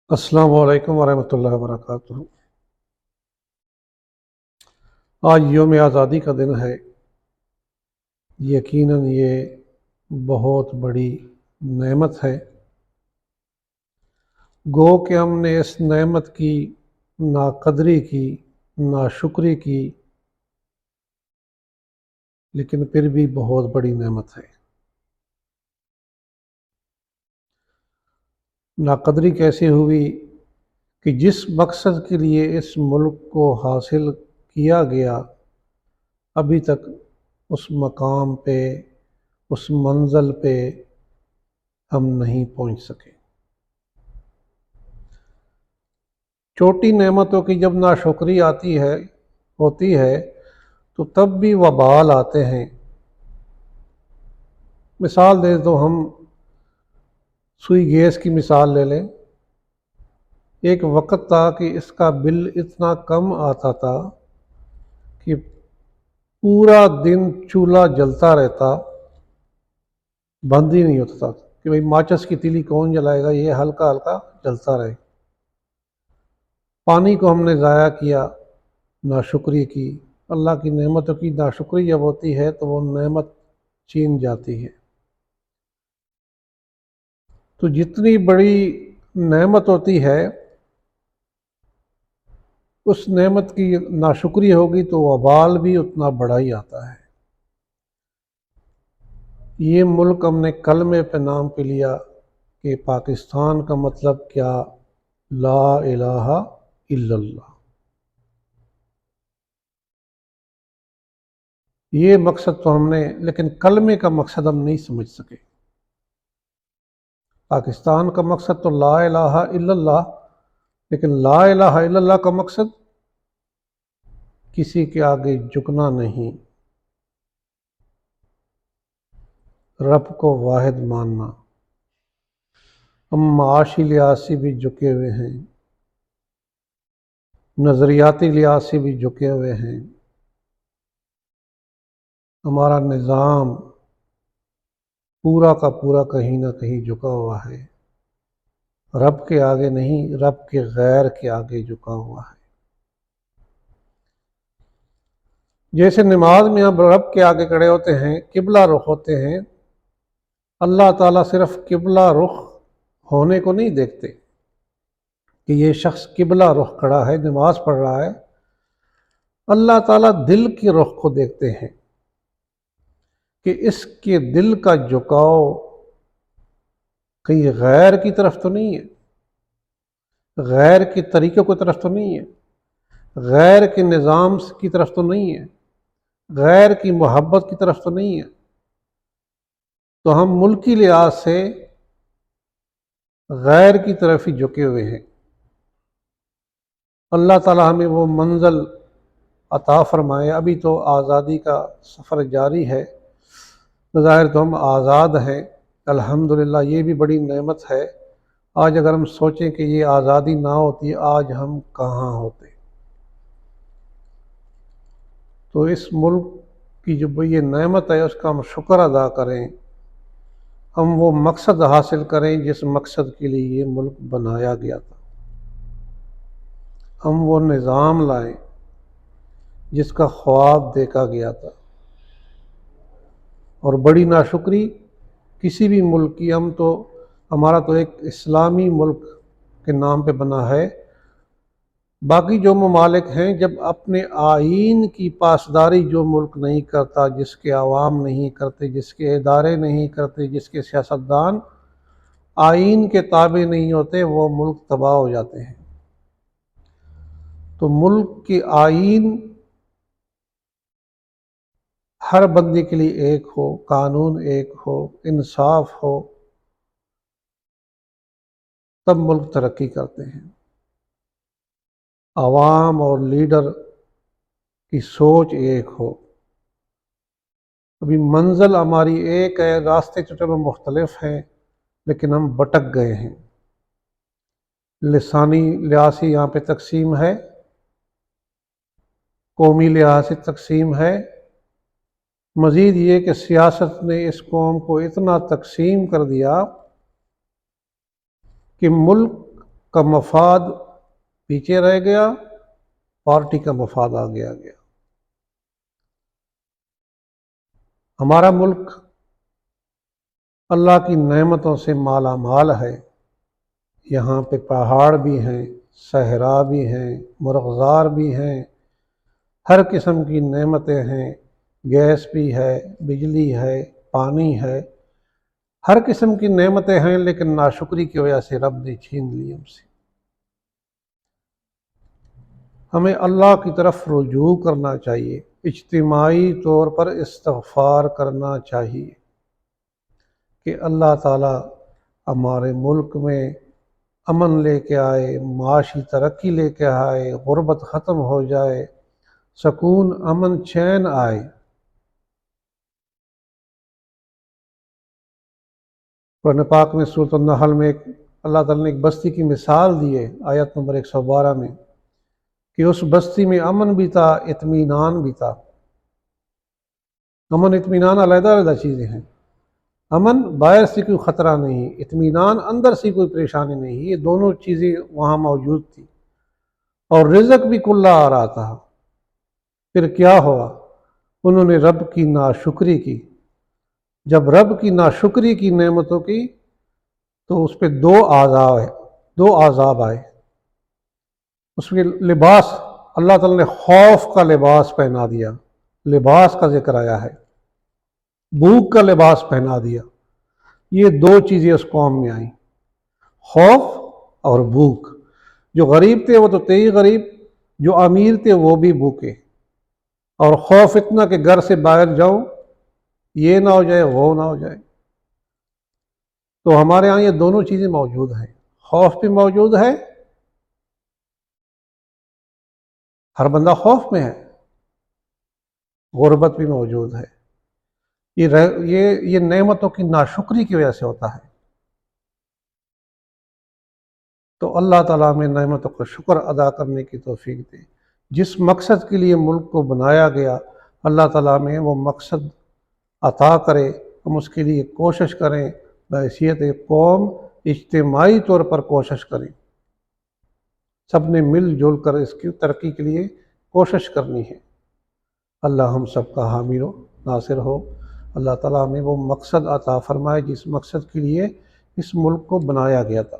अस्सलाम वालेकुम वरहमतुल्लाहि वबरकातुहू। आज यौम आज़ादी का दिन है। यकीनन ये बहुत बड़ी नेमत है। गो कि हमने इस नेमत की नाकदरी की, नाशुक्री की, लेकिन फिर भी बहुत बड़ी नेमत है। नाकदरी कैसे हुई कि जिस मकसद के लिए इस मुल्क को हासिल किया गया, अभी तक उस मकाम पे, उस मंज़िल पे हम नहीं पहुंच सके। छोटी नेमतों की जब नाशुक्री होती है तो तब भी वबाल आते हैं। मिसाल दे तो हम सुई गैस की मिसाल ले लें। एक वक्त था कि इसका बिल इतना कम आता था कि पूरा दिन चूल्हा जलता रहता, बंद ही नहीं होता था कि भाई माचिस की तीली कौन जलाएगा, ये हल्का हल्का जलता रहे। पानी को हमने ज़ाया किया, नाशुक्री की। अल्लाह की नेमतों की नाशुक्री जब होती है तो वो नेमत छीन जाती है। तो जितनी बड़ी नेमत होती है, उस नेमत की नाशुक्री होगी तो वबाल भी उतना बड़ा ही आता है। ये मुल्क हमने कलमे पे नाम पे लिया कि पाकिस्तान का मतलब क्या, ला इलाहा इल्लल्लाह। ये मकसद तो हमने, लेकिन कलमे का मकसद हम नहीं समझ सके। पाकिस्तान का मकसद तो ला इलाहा इल्लल्लाह, लेकिन ला इलाहा इल्लल्लाह का मकसद किसी के आगे झुकना नहीं, रब को वाहिद मानना। हम माशी लिहाज से भी झुके हुए हैं, नज़रियाती लिहाज से भी झुके हुए हैं। हमारा निज़ाम पूरा का पूरा कहीं ना कहीं झुका हुआ है, रब के आगे नहीं, रब के गैर के आगे झुका हुआ है। जैसे नमाज में हम रब के आगे खड़े होते हैं, किबला रुख होते हैं, अल्लाह ताला सिर्फ किबला रुख होने को नहीं देखते कि ये शख्स किबला रुख खड़ा है, नमाज पढ़ रहा है। अल्लाह ताला दिल के रुख को देखते हैं कि इसके दिल का झुकाव कहीं गैर की तरफ तो नहीं है, गैर के तरीक़ों की तरफ तो नहीं है, गैर के निज़ाम की तरफ तो नहीं है, गैर की मोहब्बत की तरफ तो नहीं है। तो हम मुल्की लिहाज से गैर की तरफ ही झुके हुए हैं। अल्लाह ताला हमें वो मंज़िल अता फरमाए। अभी तो आज़ादी का सफ़र जारी है, ज़ाहिर तो हम आज़ाद हैं, अल्हम्दुलिल्लाह। ये भी बड़ी नेमत है। आज अगर हम सोचें कि ये आज़ादी ना होती, आज हम कहाँ होते। तो इस मुल्क की जो ये नेमत है उसका हम शुक्र अदा करें, हम वो मकसद हासिल करें जिस मकसद के लिए ये मुल्क बनाया गया था। हम वो निज़ाम लाएं जिसका ख्वाब देखा गया था। और बड़ी नाशुक्री किसी भी मुल्क की, हमारा तो एक इस्लामी मुल्क के नाम पे बना है। बाकी जो ममालिक हैं, जब अपने आइन की पासदारी जो मुल्क नहीं करता, जिसके अवाम नहीं करते, जिसके इदारे नहीं करते, जिसके सियासतदान आइन के ताबे नहीं होते, वो मुल्क तबाह हो जाते हैं। तो मुल्क की आइन हर बंदे के लिए एक हो, कानून एक हो, इंसाफ हो, तब मुल्क तरक्की करते हैं। आवाम और लीडर की सोच एक हो। अभी मंजिल हमारी एक है, रास्ते तो चलो मुख्तलिफ हैं, लेकिन हम भटक गए हैं। लिसानी लिहाज से यहाँ पे तकसीम है, कौमी लिहाज से तकसीम है। मज़ीद ये कि सियासत ने इस कौम को इतना तकसीम कर दिया कि मुल्क کا مفاد پیچھے رہ گیا، پارٹی کا مفاد آگے آ گیا۔ ہمارا ملک اللہ کی نعمتوں سے مالا مال ہے، یہاں پہ پہاڑ بھی ہیں، صحرا بھی ہیں، مرغزار بھی ہیں، ہر قسم کی نعمتیں ہیں، گیس بھی ہے، بجلی ہے، پانی ہے، ہر قسم کی نعمتیں ہیں، لیکن ناشکری کی وجہ سے رب نے چھین لی ہم سے۔ ہمیں اللہ کی طرف رجوع کرنا چاہیے، اجتماعی طور پر استغفار کرنا چاہیے کہ اللہ تعالیٰ ہمارے ملک میں امن لے کے آئے، معاشی ترقی لے کے آئے، غربت ختم ہو جائے، سکون، امن، چین آئے۔ قرآن پاک میں سورۃ النحل میں اللہ تعالیٰ نے ایک بستی کی مثال دی ہے، آیت نمبر 112 میں، کہ اس بستی میں امن بھی تھا، اطمینان بھی تھا۔ امن اطمینان علیحدہ علیحدہ چیزیں ہیں۔ امن باہر سے کوئی خطرہ نہیں، اطمینان اندر سے کوئی پریشانی نہیں، یہ دونوں چیزیں وہاں موجود تھی، اور رزق بھی کھلا آ رہا تھا۔ پھر کیا ہوا؟ انہوں نے رب کی ناشکری کی۔ جب رب کی ناشکری کی نعمتوں کی تو اس پہ دو عذاب آئے۔ اس کے لباس، اللہ تعالیٰ نے خوف کا لباس پہنا دیا، لباس کا ذکر آیا ہے، بھوک کا لباس پہنا دیا۔ یہ دو چیزیں اس قوم میں آئیں، خوف اور بھوک۔ جو غریب تھے وہ تو تھے ہی غریب، جو امیر تھے وہ بھی بھوکے، اور خوف اتنا کہ گھر سے باہر جاؤ یہ نہ ہو جائے، وہ نہ ہو جائے۔ تو ہمارے ہاں یہ دونوں چیزیں موجود ہیں، خوف بھی موجود ہے، ہر بندہ خوف میں ہے، غربت بھی موجود ہے۔ یہ نعمتوں کی ناشکری کی وجہ سے ہوتا ہے۔ تو اللہ تعالیٰ ہمیں نعمتوں کا شکر ادا کرنے کی توفیق دے۔ جس مقصد کے لیے ملک کو بنایا گیا، اللہ تعالیٰ ہمیں وہ مقصد عطا کرے، ہم اس کے لیے کوشش کریں، بحیثیت قوم اجتماعی طور پر کوشش کریں، سب نے مل جل کر اس کی ترقی کے لیے کوشش کرنی ہے۔ اللہ ہم سب کا حامی و ناصر ہو۔ اللہ تعالیٰ ہمیں وہ مقصد عطا فرمائے جس مقصد کے لیے اس ملک کو بنایا گیا تھا۔